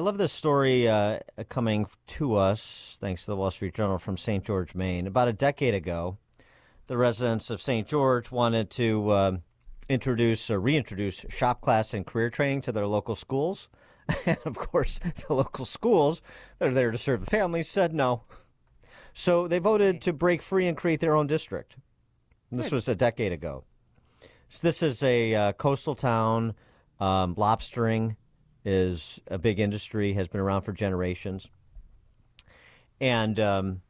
I love this story coming to us, thanks to the Wall Street Journal, from St. George, Maine. About a decade ago, the residents of St. George wanted to introduce or reintroduce shop class and career training to their local schools. And of course, the local schools that are there to serve the families said no. So they voted to break free and create their own district. And this was a decade ago. So this is a coastal town. Lobstering is a big industry, has been around for generations. And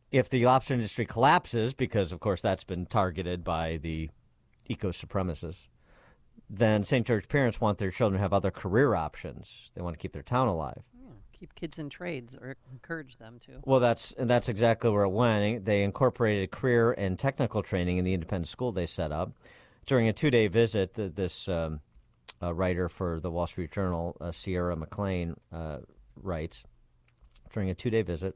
if the lobster industry collapses, because, of course, that's been targeted by the eco-supremacists, then St. George parents want their children to have other career options. They want to keep their town alive. Yeah, keep kids in trades or encourage them to. Well, that's exactly where it went. They incorporated career and technical training in the independent school they set up. During a 2-day visit, this writer for the Wall Street Journal, Sierra McLean, writes, during a 2-day visit,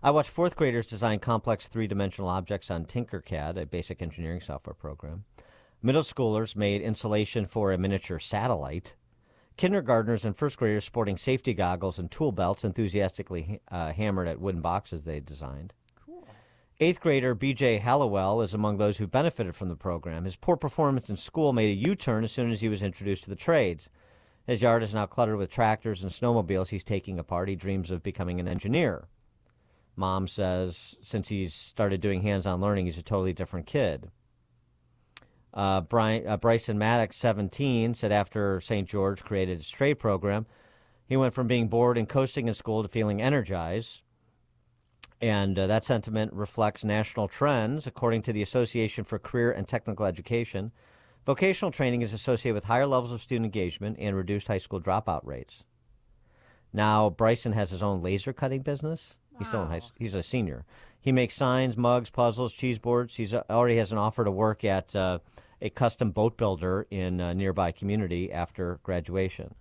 I watched fourth graders design complex three-dimensional objects on Tinkercad, a basic engineering software program. Middle schoolers made insulation for a miniature satellite. Kindergartners and first graders sporting safety goggles and tool belts enthusiastically hammered at wooden boxes they designed. Cool. Eighth grader B.J. Hallowell is among those who benefited from the program. His poor performance in school made a U-turn as soon as he was introduced to the trades. His yard is now cluttered with tractors and snowmobiles he's taking apart. He dreams of becoming an engineer. Mom says since he's started doing hands-on learning, he's a totally different kid. Bryson Maddox, 17, said after St. George created his trade program, he went from being bored and coasting in school to feeling energized. And that sentiment reflects national trends. According to the Association for Career and Technical Education, vocational training is associated with higher levels of student engagement and reduced high school dropout rates. Now, Bryson has his own laser cutting business. He's still in high school. He's a senior. He makes signs, mugs, puzzles, cheese boards. He already has an offer to work at a custom boat builder in a nearby community after graduation.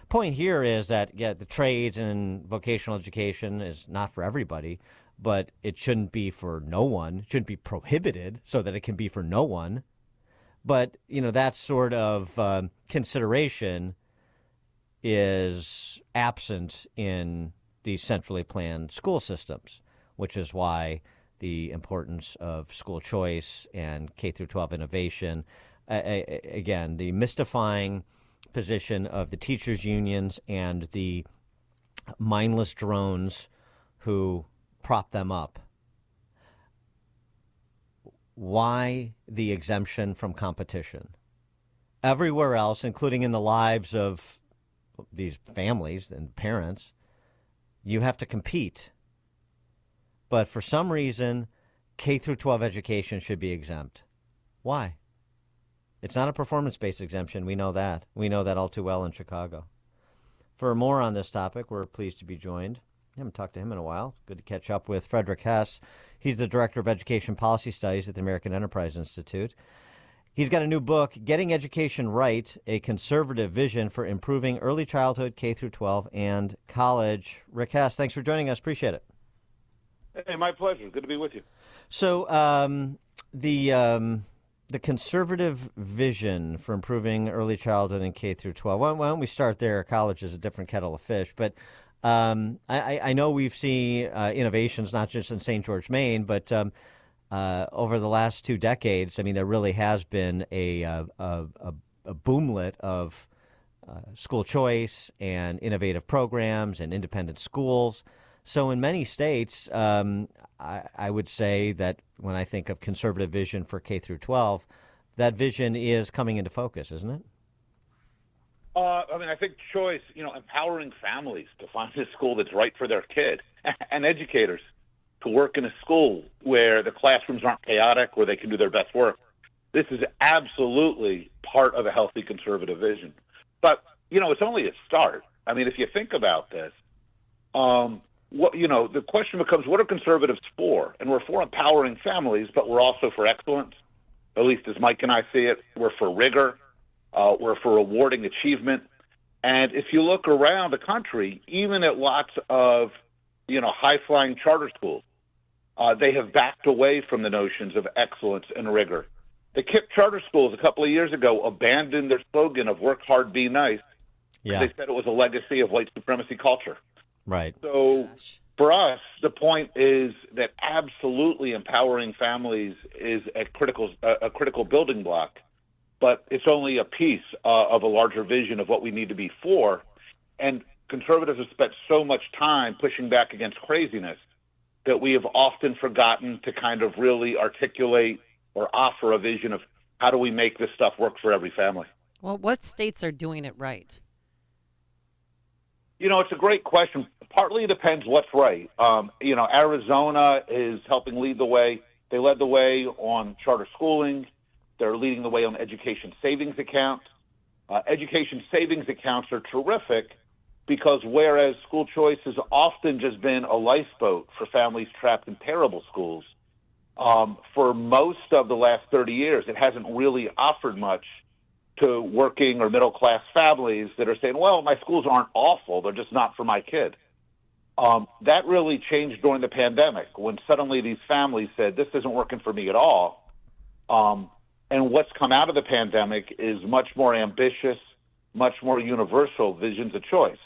Point here is that, yeah, the trades and vocational education is not for everybody, but it shouldn't be for no one. It shouldn't be prohibited so that it can be for no one. But, you know, that sort of consideration is absent in these centrally planned school systems, which is why the importance of school choice and K through 12 innovation, again, the mystifying position of the teachers' unions and the mindless drones who prop them up. Why the exemption from competition? Everywhere else, including in the lives of these families and parents, you have to compete. But for some reason, K through 12 education should be exempt. Why? It's not a performance-based exemption. We know that. We know that all too well in Chicago. For more on this topic, we're pleased to be joined. I haven't talked to him in a while. Good to catch up with Frederick Hess. He's the Director of Education Policy Studies at the American Enterprise Institute. He's got a new book, Getting Education Right, a Conservative Vision for Improving Early Childhood, K through 12, and College. Rick Hess, thanks for joining us. Appreciate it. Hey, my pleasure. Good to be with you. So the conservative vision for improving early childhood and K through 12. Why don't we start there? College is a different kettle of fish, but I know we've seen innovations not just in St. George, Maine, but over the last 2 decades. I mean, there really has been a boomlet of school choice and innovative programs and independent schools. So in many states, I would say that when I think of conservative vision for K through 12, that vision is coming into focus, isn't it? I think choice, empowering families to find a school that's right for their kid and educators to work in a school where the classrooms aren't chaotic, where they can do their best work. This is absolutely part of a healthy conservative vision. But, it's only a start. I mean, if you think about this, the question becomes, what are conservatives for? And we're for empowering families, but we're also for excellence. At least as Mike and I see it, we're for rigor. We're for rewarding achievement. And if you look around the country, even at lots of, high-flying charter schools, they have backed away from the notions of excellence and rigor. The KIPP charter schools a couple of years ago abandoned their slogan of work hard, be nice, Yeah. They said it was a legacy of white supremacy culture. Right. So Gosh. for us, the point is that absolutely empowering families is a critical building block, but it's only a piece of a larger vision of what we need to be for. And conservatives have spent so much time pushing back against craziness that we have often forgotten to kind of really articulate or offer a vision of how do we make this stuff work for every family. Well, what states are doing it right? It's a great question. Partly it depends what's right. Arizona is helping lead the way. They led the way on charter schooling. They're leading the way on education savings accounts. Education savings accounts are terrific because whereas school choice has often just been a lifeboat for families trapped in terrible schools, for most of the last 30 years, it hasn't really offered much to working or middle-class families that are saying, well, my schools aren't awful, they're just not for my kid. That really changed during the pandemic when suddenly these families said, this isn't working for me at all. And what's come out of the pandemic is much more ambitious, much more universal visions of choice.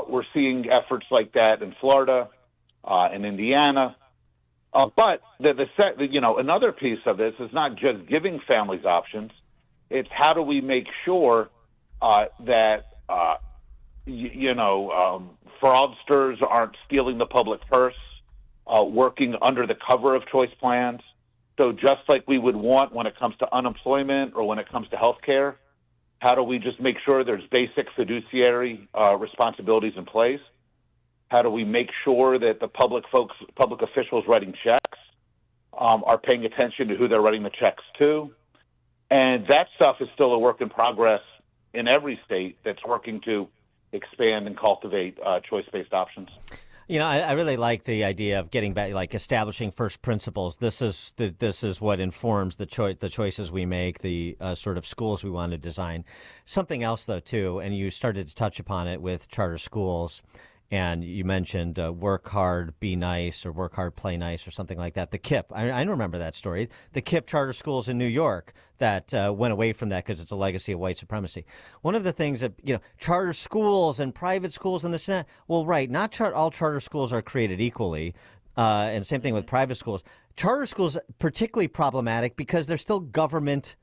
We're seeing efforts like that in Florida, in Indiana. But another piece of this is not just giving families options. It's how do we make sure that fraudsters aren't stealing the public purse, working under the cover of choice plans. So just like we would want when it comes to unemployment or when it comes to health care, how do we just make sure there's basic fiduciary responsibilities in place? How do we make sure that the public officials writing checks are paying attention to who they're writing the checks to? And that stuff is still a work in progress in every state that's working to expand and cultivate choice-based options. I really like the idea of getting back, like establishing first principles. This is what informs the choices we make, the sort of schools we want to design. Something else, though, too, and you started to touch upon it with charter schools. And you mentioned work hard, be nice, or work hard, play nice, or something like that. The KIPP, I remember that story. The KIPP charter schools in New York that went away from that because it's a legacy of white supremacy. One of the things that, charter schools and private schools and this and that, well, right, not all charter schools are created equally. And same thing with private schools. Charter schools particularly problematic because they're still government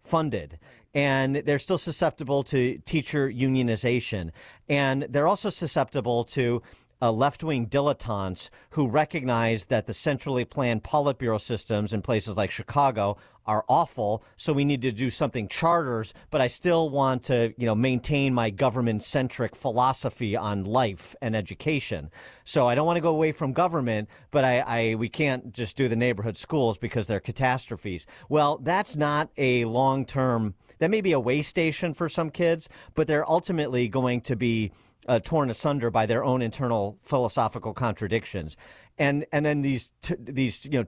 funded, and they're still susceptible to teacher unionization, and they're also susceptible to left-wing dilettantes who recognize that the centrally planned Politburo systems in places like Chicago are awful, so we need to do something charters, but I still want to, maintain my government-centric philosophy on life and education. So I don't want to go away from government, but we can't just do the neighborhood schools because they're catastrophes. Well, that's not a long-term, that may be a way station for some kids, but they're ultimately going to be torn asunder by their own internal philosophical contradictions. And then these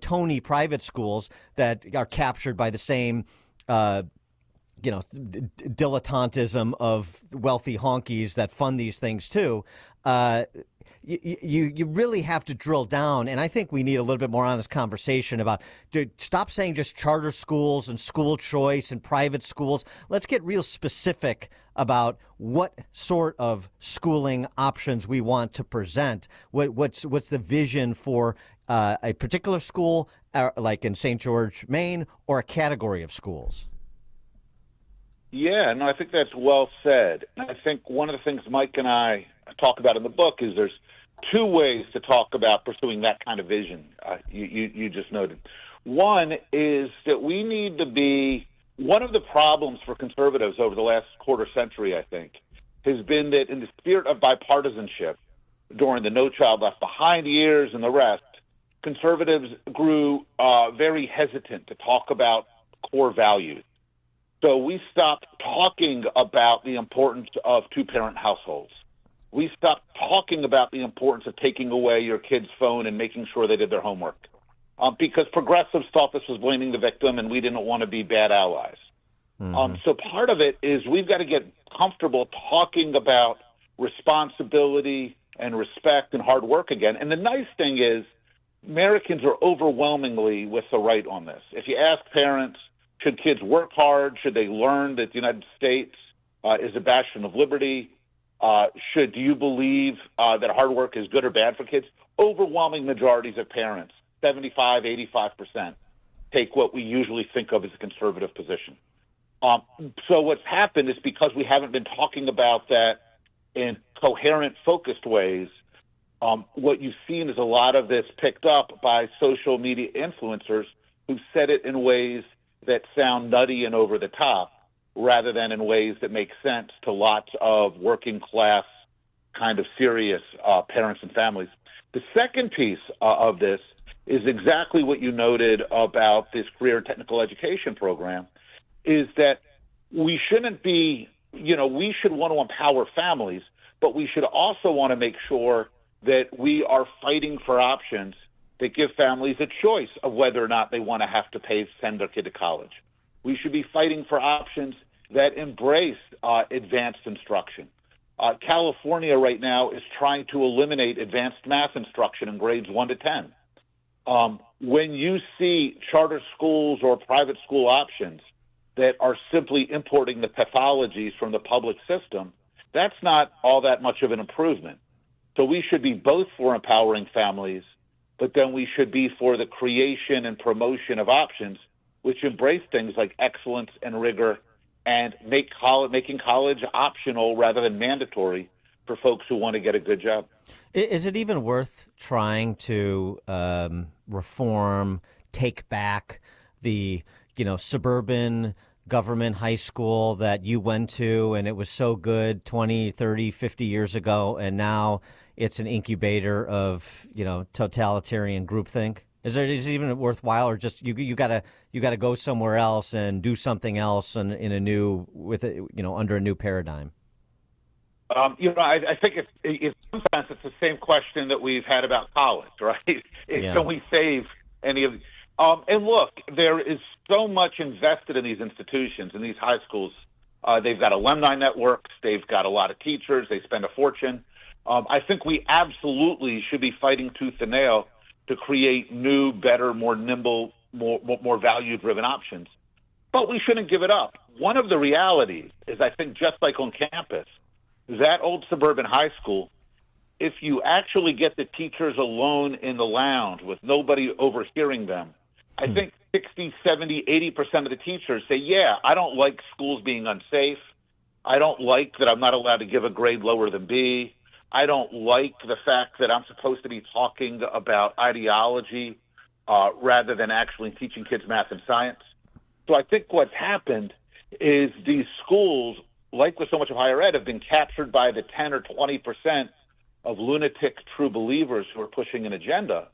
Tony private schools that are captured by the same dilettantism of wealthy honkies that fund these things too. You really have to drill down, and I think we need a little bit more honest conversation about, stop saying just charter schools and school choice and private schools. Let's get real specific about what sort of schooling options we want to present. What's the vision for a particular school, like in St. George, Maine, or a category of schools? Yeah, no, I think that's well said. I think one of the things Mike and I talk about in the book is there's two ways to talk about pursuing that kind of vision. You just noted. One is that we need to be, one of the problems for conservatives over the last quarter century, I think, has been that in the spirit of bipartisanship during the No Child Left Behind years and the rest, conservatives grew very hesitant to talk about core values. So we stopped talking about the importance of two-parent households. We stopped talking about the importance of taking away your kid's phone and making sure they did their homework, because progressives thought this was blaming the victim, and we didn't want to be bad allies. So part of it is we've got to get comfortable talking about responsibility and respect and hard work again. And the nice thing is Americans are overwhelmingly with the right on this. If you ask parents, should kids work hard? Should they learn that the United States is a bastion of liberty. Do you believe that hard work is good or bad for kids? Overwhelming majorities of parents, 75, 85%, take what we usually think of as a conservative position. So what's happened is because we haven't been talking about that in coherent, focused ways, what you've seen is a lot of this picked up by social media influencers who said it in ways that sound nutty and over the top rather than in ways that make sense to lots of working class, kind of serious parents and families. The second piece of this is exactly what you noted about this career and technical education program, is that we shouldn't be, we should want to empower families, but we should also want to make sure that we are fighting for options that give families a choice of whether or not they want to have to send their kid to college. We should be fighting for options that embrace advanced instruction. California right now is trying to eliminate advanced math instruction in grades 1 to 10. When you see charter schools or private school options that are simply importing the pathologies from the public system, that's not all that much of an improvement. So we should be both for empowering families, but then we should be for the creation and promotion of options which embrace things like excellence and rigor and making college optional rather than mandatory for folks who want to get a good job. Is it even worth trying to reform, take back the suburban government high school that you went to and it was so good 20, 30, 50 years ago, and now it's an incubator of totalitarian groupthink? Is it even worthwhile, or just you gotta go somewhere else and do something else and in a new under a new paradigm? I think in some sense it's the same question that we've had about college, right? Can we save any of? And look, there is so much invested in these institutions, in these high schools. They've got alumni networks. They've got a lot of teachers. They spend a fortune. I think we absolutely should be fighting tooth and nail to create new, better, more nimble, more value-driven options. But we shouldn't give it up. One of the realities is, I think, just like on campus, that old suburban high school, if you actually get the teachers alone in the lounge with nobody overhearing them, I think 60, 70, 80% of the teachers say, yeah, I don't like schools being unsafe. I don't like that I'm not allowed to give a grade lower than B. I don't like the fact that I'm supposed to be talking about ideology rather than actually teaching kids math and science. So I think what's happened is these schools, like with so much of higher ed, have been captured by the 10 or 20% of lunatic true believers who are pushing an agenda.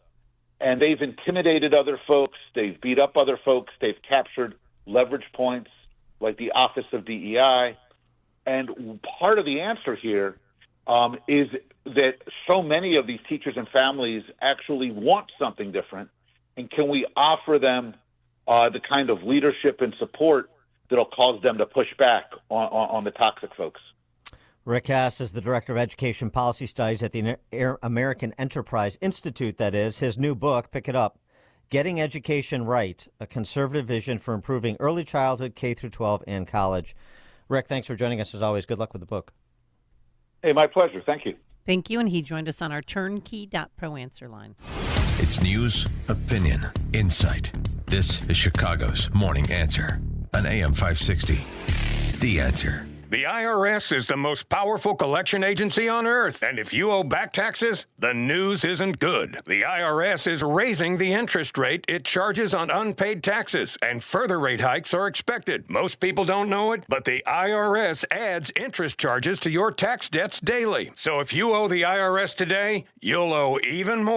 And they've intimidated other folks. They've beat up other folks. They've captured leverage points like the Office of DEI. And part of the answer here is that so many of these teachers and families actually want something different. And can we offer them the kind of leadership and support that'll cause them to push back on the toxic folks? Rick Hess is the Director of Education Policy Studies at the American Enterprise Institute, that is. His new book, pick it up, Getting Education Right, A Conservative Vision for Improving Early Childhood, K-12, and College. Rick, thanks for joining us as always. Good luck with the book. Hey, my pleasure. Thank you. Thank you, and he joined us on our turnkey.pro answer line. It's news, opinion, insight. This is Chicago's Morning Answer on AM 560. The Answer. The IRS is the most powerful collection agency on earth, and if you owe back taxes, the news isn't good. The IRS is raising the interest rate it charges on unpaid taxes, and further rate hikes are expected. Most people don't know it, but the IRS adds interest charges to your tax debts daily. So if you owe the IRS today, you'll owe even more